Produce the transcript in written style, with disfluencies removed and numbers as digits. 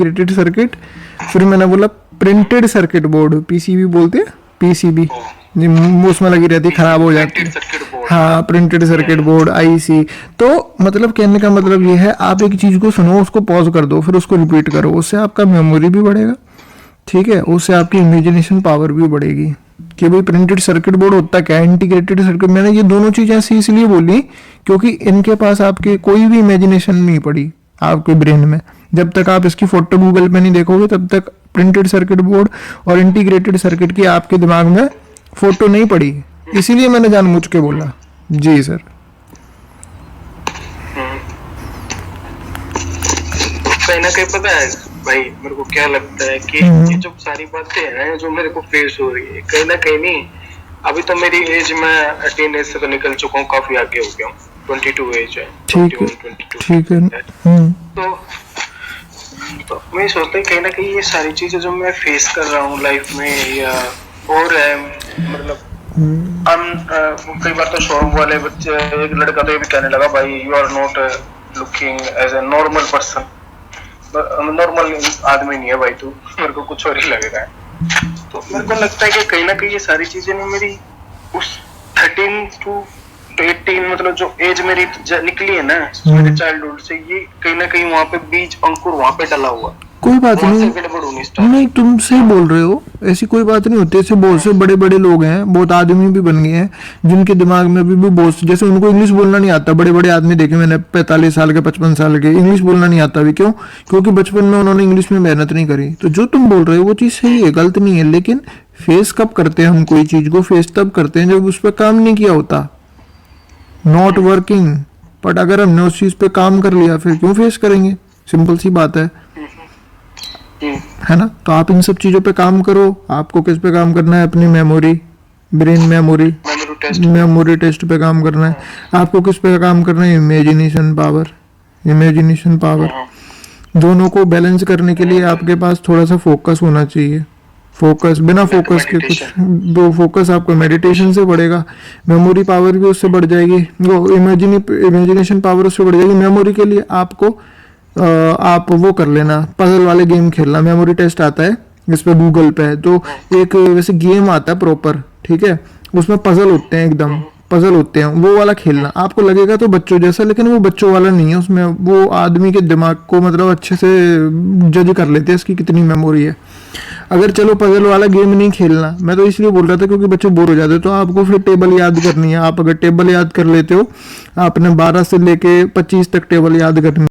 Integrated circuit, फिर मैंने बोला प्रिंटेड सर्किट बोर्ड, पीसीबी बोलते हैं, पीसीबी उसमें लगी रहती है, खराब हो जाती है। हाँ, प्रिंटेड सर्किट बोर्ड, आईसी। तो मतलब कहने का मतलब ये है, आप एक चीज को सुनो, उसको पॉज कर दो, फिर उसको रिपीट करो, उससे आपका मेमोरी भी बढ़ेगा, ठीक है, उससे आपकी इमेजिनेशन पावर भी बढ़ेगी। कि भाई प्रिंटेड सर्किट बोर्ड होता क्या है, इंटीग्रेटेड सर्किट, मैंने ये दोनों चीजें ऐसी इसलिए बोली क्योंकि इनके पास आपके कोई भी इमेजिनेशन नहीं पड़ी आपके ब्रेन में। जब तक आप इसकी फोटो गूगल पे नहीं देखोगे तब तक प्रिंटेड सर्किट बोर्ड और इंटीग्रेटेड सर्किट की आपके दिमाग में फोटो नहीं पड़ी, इसीलिए मैंने जानबूझ के बोला। जी सर। कहीं ना कहीं पता है भाई, मेरे को क्या लगता है कि ये जो सारी बातें हैं जो मेरे को फेस हो रही है, कहीं ना कहीं नहीं, अभी तो मेरी एज, मैं 18 एज से तो निकल चुका हूँ, काफी आगे हो गया हूँ, 22 एज है, ठीक है, 22 ठीक है। तो मैं सोचता हूँ कहीं ना कहीं ये सारी चीजें जो मैं फेस कर रहा हूँ लाइफ में या और है, मतलब कई बार तो शोरूम वाले बच्चे, एक लड़का तो ये भी कहने लगा, भाई you are not looking as a normal person, normal आदमी नहीं है भाई तू, मेरे को कुछ और ही लग रहा है। तो मेरे को लगता है कि कहीं ना कहीं ये सारी चीजें ना मेरी उस 13 to 18 मतलब जो एज मेरी निकली है ना मेरे चाइल्डहुड से, ये कहीं ना कहीं वहाँ पे बीज अंकुर वहाँ पे डला हुआ। कोई बात नहीं, नहीं तुम सही बोल रहे हो, ऐसी कोई बात नहीं होती। ऐसे बहुत से बड़े बड़े लोग हैं, बहुत आदमी भी बन गए हैं जिनके दिमाग में भी बहुत, जैसे उनको इंग्लिश बोलना नहीं आता, बड़े बड़े आदमी देखे मैंने 45 साल के 55 साल के, इंग्लिश बोलना नहीं आता भी। क्यों? क्योंकि बचपन में उन्होंने इंग्लिश में मेहनत नहीं करी। तो जो तुम बोल रहे हो वो चीज़ सही है, गलत नहीं है, लेकिन फेस कब करते हैं हम कोई चीज़ को? फेस तब करते हैं जब उस पर काम नहीं किया होता, नॉट वर्किंग। बट अगर हमने उस चीज़ पे काम कर लिया फिर क्यों फेस करेंगे? सिंपल सी बात है ना? तो आप इन सब चीज़ों पे काम करो। आपको किस पे काम करना है? अपनी मेमोरी, ब्रेन मेमोरी टेस्ट पे काम करना है। आपको किस पे काम करना है? Imagination power. दोनों को बैलेंस करने के लिए आपके पास थोड़ा सा फोकस होना चाहिए। फोकस, बिना फोकस के कुछ, वो फोकस आपको मेडिटेशन से बढ़ेगा, मेमोरी पावर भी उससे बढ़ जाएगी, वो इमेजिनेशन पावर उससे बढ़ जाएगी। मेमोरी के लिए आपको आप वो कर लेना, पजल वाले गेम खेलना। मेमोरी टेस्ट आता है इस पे, गूगल पे है, तो एक वैसे गेम आता है प्रॉपर, ठीक है, उसमें पजल होते हैं, एकदम पजल होते हैं, वो वाला खेलना। आपको लगेगा तो बच्चों जैसा, लेकिन वो बच्चों वाला नहीं है, उसमें वो आदमी के दिमाग को मतलब अच्छे से जज कर लेते हैं इसकी कितनी मेमोरी है। अगर चलो पजल वाला गेम नहीं खेलना, मैं तो इसलिए बोल रहा था क्योंकि बच्चे बोर हो जाते हैं, तो आपको फिर टेबल याद करनी है। आप अगर टेबल याद कर लेते हो, आपने 12 से लेके 25 तक टेबल याद करनी